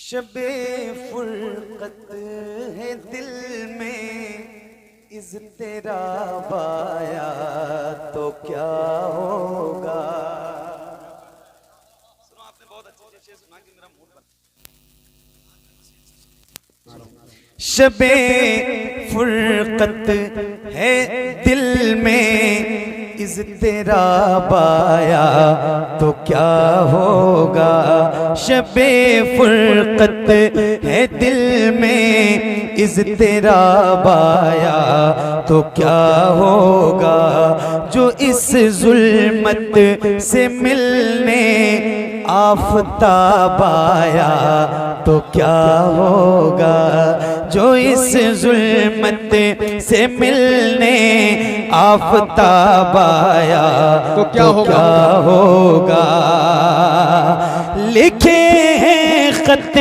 शबे फुरकत है दिल में, इज़्तिराब आया तो क्या होगा। सुनो, आपने बहुत अच्छे से सुना कि मेरा मूड बन। शबे फुरकत है दिल में, इज़्तिराब आया तो क्या होगा। शबे फुरकत है दिल में, इज़्तिराब आया तो क्या होगा। जो इस जुल्मत से मिलने आफ़ताब आया तो क्या होगा। जो इस जुल्मत से मिलने आफ़ताब आया तो क्या होगा। लिखे हैं खत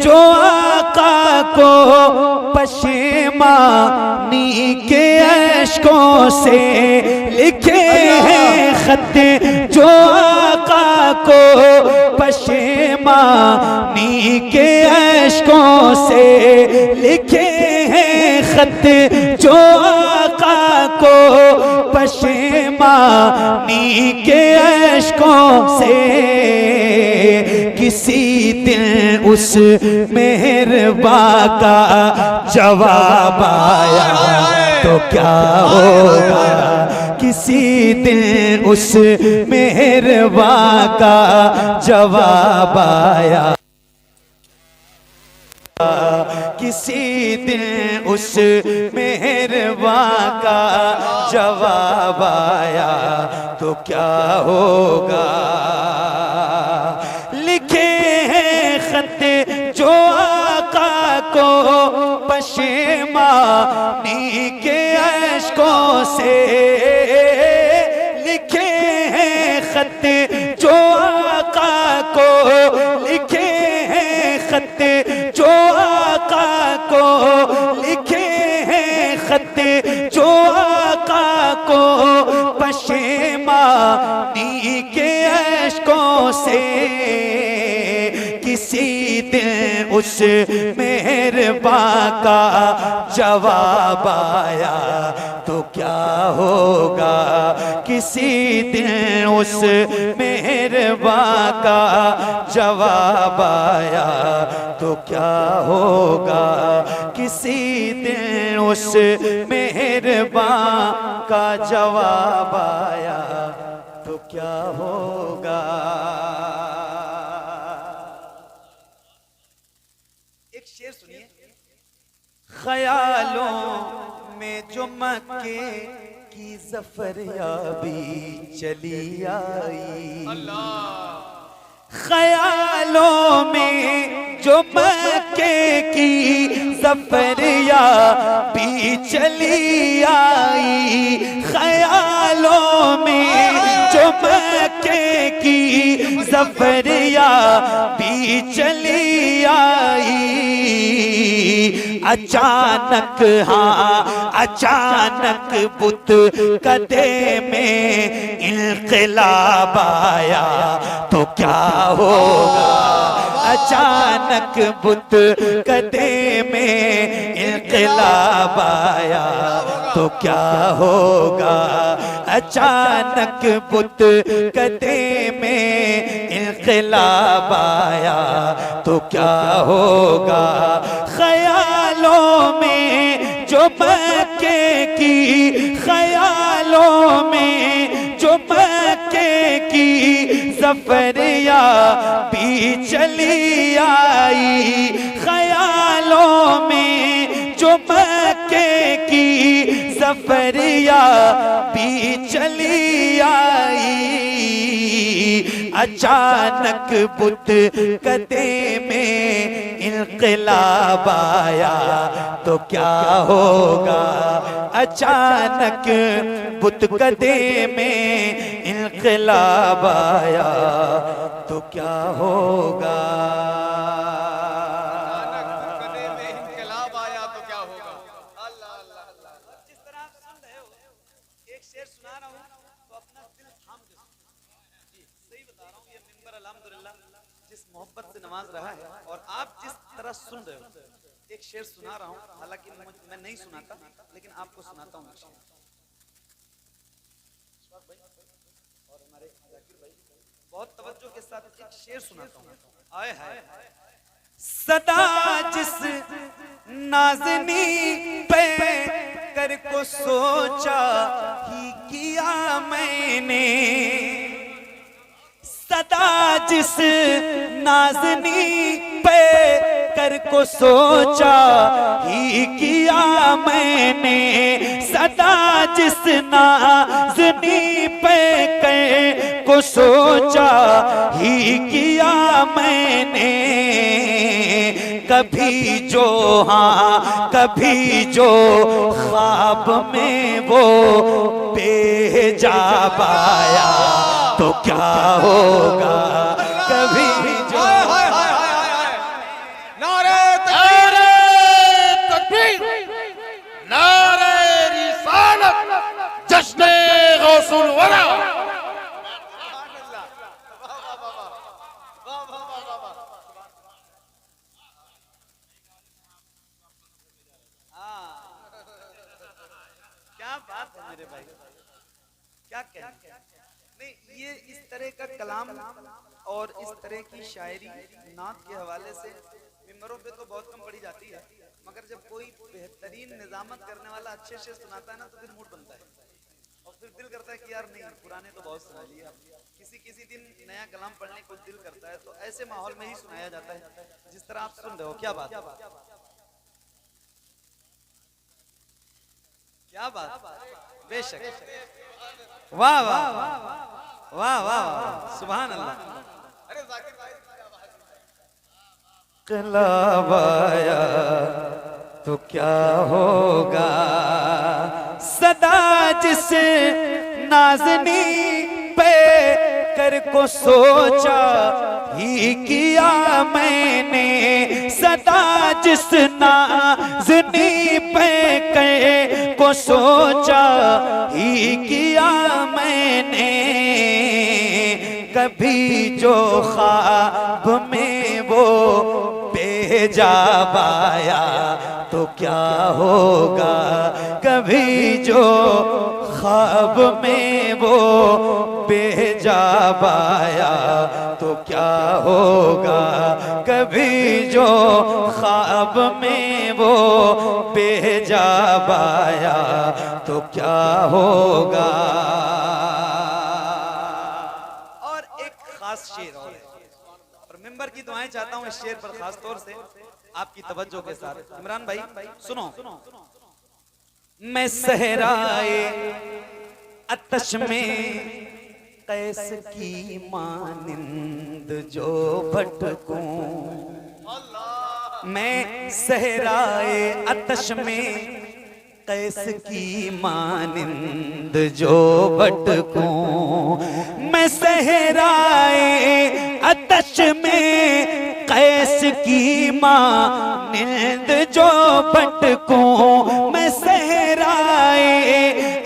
जो आका को पशेमानी के अश्कों से, लिखे हैं खत जो आका को पशेमानी के अश्कों से, लिखे हैं खत जो आका को पशेमानी के अश्कों से। किसी दिन उस मेहरबा का जवाब आया तो क्या होगा। किसी दिन उस मेहरबा का जवाब आया, किसी दिन उस मेहरबा का जवाब आया तो क्या होगा। लिखे हैं खत जो आका को पशेमानी के अश्कों से, लिखे हैं खत जो आका को, लिखे हैं खत जो आका को, लिखे हैं खत जो आका को पशेमानी के अश्कों से। किसी दिन उस मेहरबा का जवाब आया तो क्या होगा। किसी दिन उस मेहरबा का जवाब आया तो क्या होगा। किसी दिन उस मेहरबा का जवाब आया तो क्या होगा। एक शेर सुनिए। ख्यालों में जो मक्के की ज़फ़र याबी चली आई, ख्यालों में जो मक्के की ज़फ़र याबी चली आई, ख्यालों में जो मक्के की ज़फ़र याबी चली आई। अचानक हाँ अचानक बुत कदे में इनक़िलाब आया तो क्या होगा। अचानक बुत कदे में इनक़िलाब आया तो क्या होगा। अचानक बुत कदे में इनक़िलाब आया तो क्या होगा। ख्यालों में जो मक्के की, ख्यालों में जो मक्के की ज़फ़र याबी चली आई, ख्यालों में जो मक्के की ज़फ़र याबी चली आई। अचानक बुत कदे में इनक़िलाब आया तो क्या होगा। अचानक बुत कदे में इनक़िलाब आया तो क्या होगा। जिस तरह आप सुन रहे हो, एक शेर सुना रहा हूँ तो अपना दिल थाम के सुनो। जी सही बता रहा हूँ, ये मिंबर अल्हम्दुलिल्लाह जिस मोहब्बत से नवाज रहा है और आप जिस तरह सुन रहे हो, एक शेर सुना रहा हूँ, हालांकि मैं नहीं सुनाता लेकिन आपको सुनाता हूँ एक शेर। और हमारे जाकिर भाई बहुत तवज्जो के साथ एक शेर सुनाता हूँ। आए हाय सदा जिस नाज़नी पे कर को सोचा ही किया मैंने, सदा जिस नाज़नी पे कर को सोचा ही किया मैंने, सदा जिस नाज़नी पे कर को सोचा ही किया मैंने। कभी जो हाँ कभी जो ख्वाब में वो बेहिजाब आया तो क्या होगा, कभी जो नारे तकबीर, नारे रिसालत, जश्न गौसुल वरा। क्या बात है मेरे भाई, क्या कहना। नहीं, ये इस तरह का कलाम और इस तरह की शायरी नात के हवाले से मिंबरों पे तो बहुत कम पड़ी जाती है, मगर जब कोई बेहतरीन निजामत करने वाला अच्छे से सुनाता है ना तो फिर मूड बनता है और फिर दिल करता है कि यार नहीं, पुराने तो बहुत सुना लिए, किसी दिन नया कलाम पढ़ने को दिल करता है। तो ऐसे माहौल में ही सुनाया जाता है जिस तरह आप सुन रहे हो। क्या बात, क्या बात, बेशक, वाह वाह वाह वाह, सुभान अल्लाह। अरे जाकिर भाई कलावाया तो क्या होगा, सदा जिस नाज़नी पे कर को सोचा ही किया मैंने, सदा जिस नाज़नी पे कर को सोचा ही किया मैंने। कभी जो ख्वाब में वो बेहिजाब आया तो क्या होगा, कभी जो ख्वाब में वो बेहिजाब आया तो क्या होगा, कभी जो ख्वाब में वो बेहिजाब आया तो क्या होगा। शेर और मिंबर की दुआएं चाहता हूं इस शेर पर खास तौर से आपकी तवज्जो के साथ। इमरान भाई सुनो। मैं सहराए आतश में कैस की मानिंद जो भटकूं, मैं सहराए आतश में कैस की मानिंद जो भटकूं, मैं सहराए आतश में कैस की मानिंद जो भटकूं, मैं सहराए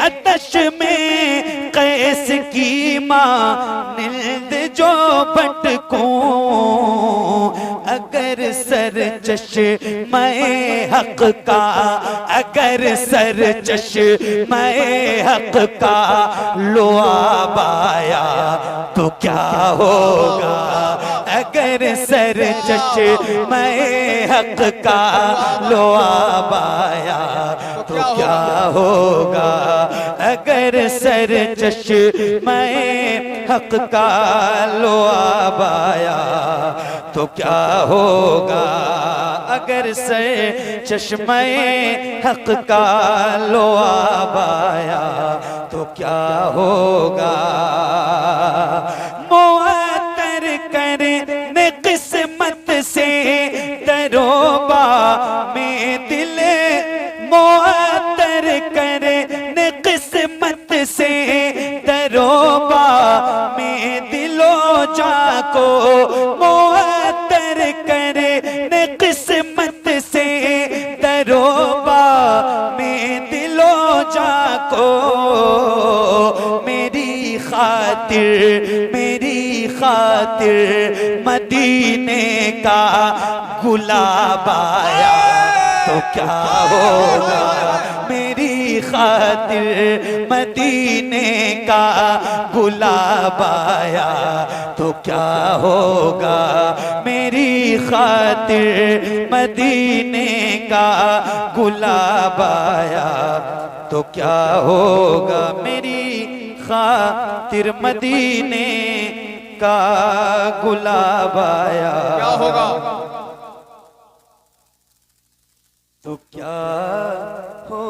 आतश में कैस की मानिंद जो भटकूं। अगर सर चश्मे हक का, अगर सर चश्मे हक का लुआब आया तो क्या होगा, अगर सर चश्मे हक का लुआब आया तो क्या होगा, अगर सर चश्मे हक का लुआब आया तो क्या होगा, अगर सर चश्मे हक का लुआब आया तो क्या होगा। मुअत्तर करने किस्मत से दरोबा में दिल, मुअत्तर करने किस्मत से दरोबा में दिलो जाको, मुअत्तर करने किस्मत से दरोबा में दिलो जाको। मेरी खातिर खातिर, मेरी खातिर मदीने का गुलाब आया तो क्या होगा, मेरी खातिर मदीने का गुलाब आया तो क्या होगा, मेरी खातिर मदीने का गुलाब आया तो क्या होगा, मेरी खातिर मदीने का गुलाब आया क्या होगा, तो क्या हो